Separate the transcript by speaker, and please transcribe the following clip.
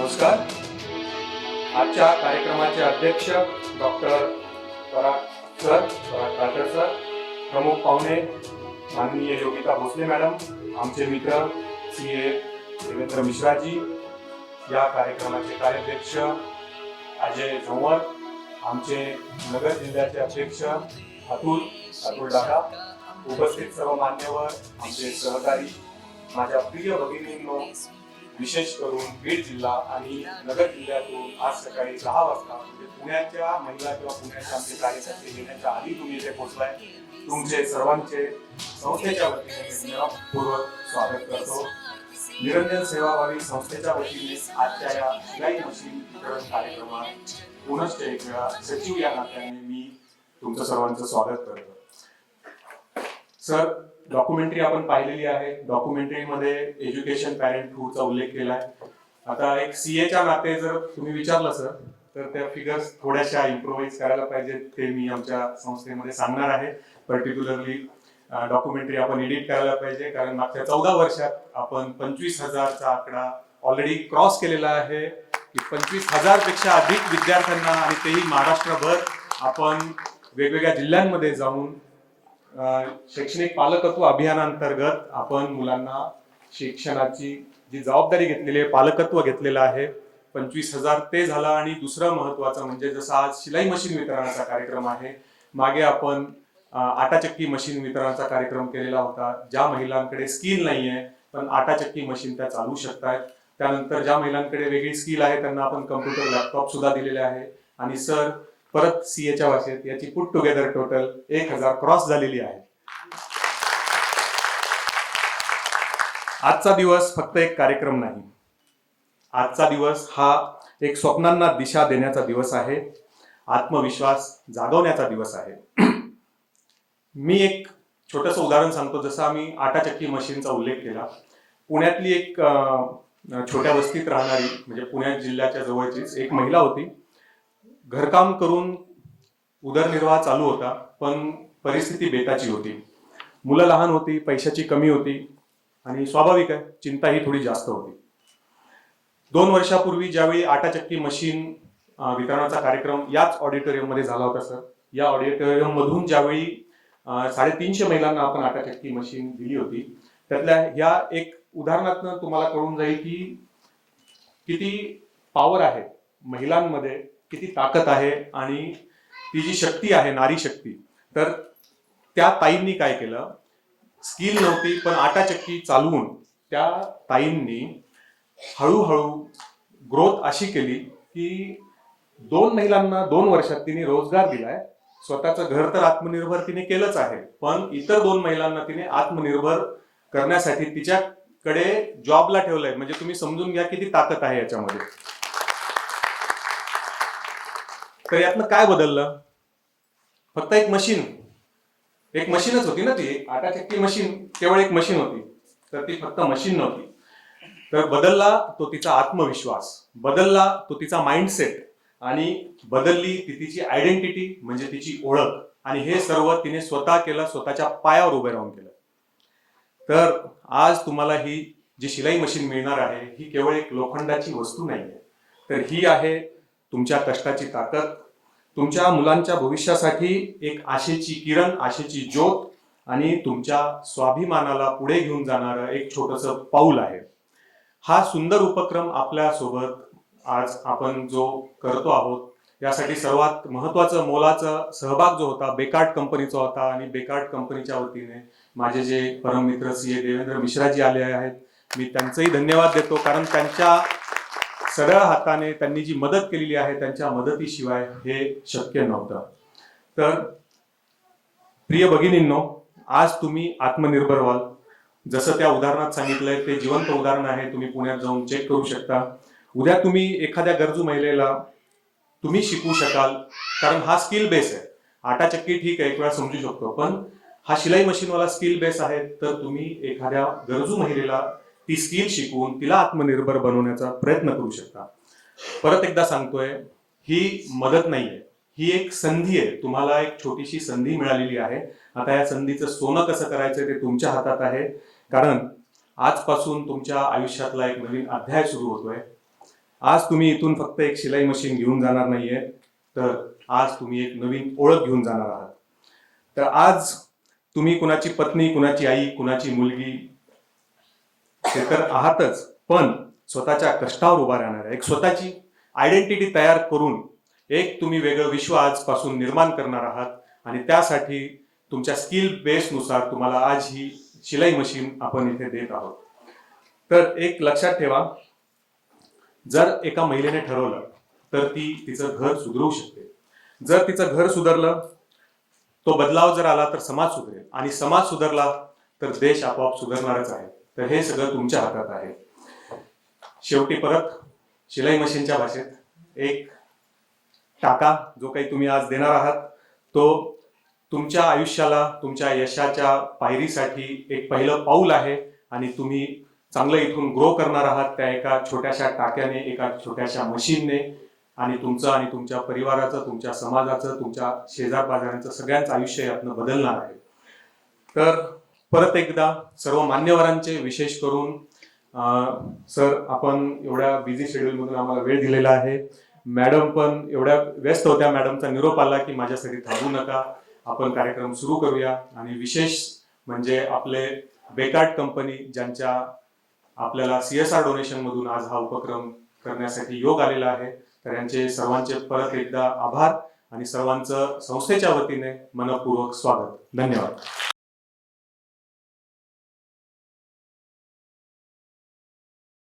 Speaker 1: नमस्कार. आजच्या कार्यक्रमाचे अध्यक्ष डॉक्टर पराग सर, प्रमुख पाहुणे माननीय योगिता भोसले मॅडम, आमचे मित्र CA देवेंद्र मिश्राजी, या कार्यक्रमाचे कार्याध्यक्ष अजय झंवर, आमचे नगर जिल्ह्याचे अध्यक्ष अतुल दादा, उपस्थित सर्व मान्यवर, आमचे सहकारी, माझ्या प्रिय भगिनींनो, विशेष करून बीड जिल्हा आणि नगर जिल्ह्यातून आज सकाळी 10 वाजता म्हणजे पुण्याच्या महिला किंवा पुण्याच्या आमचे कार्यकर्ते येण्याच्या आधी तुम्ही इथे पोहोचलाय. तुमचे सर्वांचे संस्थेच्या वतीने पूर्वक स्वागत करतो. निरंजन सेवाभावी संस्थेच्या वतीने आजच्या या शिलाई मशीन वितरण कार्यक्रमात पुनश्च एक वेळा सचिव या नात्याने मी तुमचं सर्वांचं स्वागत करतो. सर, डॉक्युमेंटरी आपण पाहिलेली आहे. डॉक्युमेंटरीमध्ये एज्युकेशन पॅरेंटहूडचा उल्लेख केलाय. आता एक CA च्या नाते जर तुम्ही विचारलं सर, तर त्या फिगर्स थोड्याशा इम्प्रोव्हाइज करायला पाहिजेत, ते मी आमच्या संस्थेमध्ये सांगणार आहे. पर्टिक्युलरली डॉक्युमेंटरी आपण एडिट करायला पाहिजे, कारण मागच्या 14 वर्षात आपण 25,000चा आकडा ऑलरेडी क्रॉस केलेला आहे. 25,000 पेक्षा अधिक विद्यार्थ्यांना, आणि तेही महाराष्ट्रभर, आपण वेगवेगळ्या जिल्ह्यांमध्ये जाऊन शैक्षणिक पालकत्व अभियानांतर्गत आपण मुलांना शिक्षणाची जी जबाबदारी घेतलेली आहे, पालकत्व घेतलेलं आहे. 25,000 ते झाला. आणि दुसरं महत्वाचं म्हणजे जसं आज शिलाई मशीन वितरणाचा कार्यक्रम आहे, मागे आपण आटाचक्की मशीन वितरणाचा कार्यक्रम केलेला होता. ज्या महिलांकडे स्किल नाहीये पण आटाचक्की मशीन त्या चालवू शकतायत. त्यानंतर ज्या महिलांकडे वेगळी स्किल आहे त्यांना आपण कम्प्युटर लॅपटॉप सुद्धा दिलेले आहे. आणि सर, परत CA च्या भाषेत याची पुट टुगेदर टोटल 1,000 क्रॉस झालेली आहे. आजचा दिवस फक्त एक कार्यक्रम नाही, आजचा दिवस हा एक स्वप्नांना दिशा देण्याचा दिवस आहे, आत्मविश्वास जागवण्याचा दिवस आहे. मी एक छोटंसं उदाहरण सांगतो. जसं आम्ही आटाचक्की मशीनचा उल्लेख केला, पुण्यातली एक छोट्या वस्तीत राहणारी, म्हणजे पुणे जिल्ह्याच्या जवळचीच एक महिला होती. घरकाम करून उदरनिर्वाह चालू होता, पण परिस्थिती बेताची होती. मुलं लहान होती, पैशाची कमी होती, आणि स्वाभाविक आहे चिंताही थोडी जास्त होती. 2 वर्षापूर्वी ज्यावेळी आटाचक्की मशीन वितरणाचा कार्यक्रम याच ऑडिटोरियममध्ये झाला होता सर, या ऑडिटोरियम मधून ज्यावेळी 350 महिलांना आपण आटाचक्की मशीन दिली होती, त्यातल्या या एक उदाहरणातून तुम्हाला कळून जाईल की किती पॉवर आहे महिलांमध्ये, किती ताकद आहे, आणि ती जी शक्ती आहे, नारी शक्ती. तर त्या ताईंनी काय केलं, स्किल नव्हती पण आटाचक्की चालवून त्या ताईंनी हळूहळू ग्रोथ अशी केली की 2 महिलांना 2 वर्षात तिने रोजगार दिलाय. स्वतःचं घर तर आत्मनिर्भर तिने केलंच आहे, पण इतर 2 महिलांना तिने आत्मनिर्भर करण्यासाठी तिच्याकडे जॉबला ठेवलंय. म्हणजे तुम्ही समजून घ्या किती ताकद आहे याच्यामध्ये. तर यातनं काय बदललं? फक्त एक मशीनच होती ना ती, आटाचक्की मशीन केवळ एक मशीन होती, तर ती फक्त मशीन नव्हती. तर बदलला तो तिचा आत्मविश्वास, बदलला तो तिचा माइंडसेट, आणि बदलली ती तिची आयडेंटिटी, म्हणजे तिची ओळख. आणि हे सर्व तिने स्वतः केलं, स्वतःच्या पायावर उभे राहून केलं. तर आज तुम्हाला ही जी शिलाई मशीन मिळणार आहे, ही केवळ एक लोखंडाची वस्तू नाहीये, तर ही आहे तुमच्या कष्टाची ताकद, तुमच्या मुलांच्या भविष्यासाठी एक आशेची किरण, आशेची ज्योत, आणि तुमच्या स्वाभिमानाला पुढे घेऊन जाणारं एक छोटंसं पाऊल आहे. हा सुंदर उपक्रम आपल्या सोबत आज आपण जो करतो आहोत, यासाठी सर्वात महत्वाचं मोलाचा सहभाग जो होता बेकार्ड कंपनीचा होता. आणि बेकार्ड कंपनीच्या वतीने माझे जे परममित्र CA देवेंद्र मिश्राजी आले आहेत, मी त्यांचंही धन्यवाद देतो, कारण त्यांच्या सरळ हाताने त्यांनी जी मदत केलेली आहे, त्यांच्या मदतीशिवाय हे शक्य नव्हतं. तर प्रिय भगिनींनो, आज तुम्ही आत्मनिर्भर व्हाल. जसं त्या उदाहरणात सांगितलंय ते जिवंत उदाहरण आहे, तुम्ही पुण्यात जाऊन चेक करू शकता. उद्या तुम्ही एखाद्या गरजू महिलेला तुम्ही शिकवू शकाल, कारण हा स्किल बेस आहे. आटाचक्की ठीक आहे, एक वेळा समजू शकतो, पण हा शिलाई मशीनवाला स्किल बेस आहे. तर तुम्ही एखाद्या गरजू महिलेला ती स्किल शिकवून तिला आत्मनिर्भर बनवण्याचा प्रयत्न करू शकता. परत एकदा सांगतोय, ही मदत नाहीये, ही एक संधी आहे. तुम्हाला एक छोटीशी संधी मिळालेली आहे. आता या संधीचं सोनं कसं करायचं ते तुमच्या हातात आहे, कारण आजपासून तुमच्या आयुष्यातला एक नवीन अध्याय सुरू होतोय. आज तुम्ही इथून फक्त एक शिलाई मशीन घेऊन जाणार नाहीये, तर आज तुम्ही एक नवीन ओळख घेऊन जाणार आहात. तर आज तुम्ही कुणाची पत्नी, कुणाची आई, कुणाची मुलगी ते तर आहातच, पण स्वतःच्या कष्टावर उभा राहणार एक स्वतःची आयडेंटिटी तयार करून एक तुम्ही वेगळं विश्व आजपासून निर्माण करणार आहात. आणि त्यासाठी तुमच्या स्किल बेसनुसार तुम्हाला आज ही शिलाई मशीन आपण इथे देत आहोत. तर एक लक्षात ठेवा, जर एका महिलेने ठरवलं तर ती तिचं घर सुधरवू शकते. जर तिचं घर सुधारलं, तो बदलाव जर आला तर समाज सुधरेल, आणि समाज सुधारला तर देश आपोआप सुधारणारच आहे. तर हे सगळं तुमच्या हातात आहे. शेवटी परत शिलाई मशीनच्या भाषेत एक टाका जो काही तुम्ही आज देणार आहात, तो तुमच्या आयुष्याला, तुमच्या यशाच्या पायरीसाठी एक पहिलं पाऊल आहे. आणि तुम्ही चांगलं इथून ग्रो करणार आहात त्या एका छोट्याशा टाक्याने, एका छोट्याशा मशीनने. आणि तुमचं आणि तुमच्या परिवाराचं, तुमच्या समाजाचं, तुमच्या शेजारपाजारांचं सगळ्यांचं आयुष्य यातनं बदलणार आहे. तर परत एकदा सर्व मान्यवरांचे विशेष करून सर, आपण एवढ्या बिझी शेड्यूलमधून आम्हाला वेळ दिलेला आहे. मॅडम पण एवढ्या व्यस्त होत्या, मॅडमचा निरोप आला की माझ्यासाठी थांबू नका, आपण कार्यक्रम सुरू करूया. आणि विशेष म्हणजे आपले बेकार्ड कंपनी, ज्यांच्या आपल्याला CSR डोनेशन मधून आज हा उपक्रम करण्यासाठी योग आलेला आहे. तर यांचे सर्वांचे परत एकदा आभार आणि सर्वांचं संस्थेच्या वतीने मनपूर्वक स्वागत. धन्यवाद.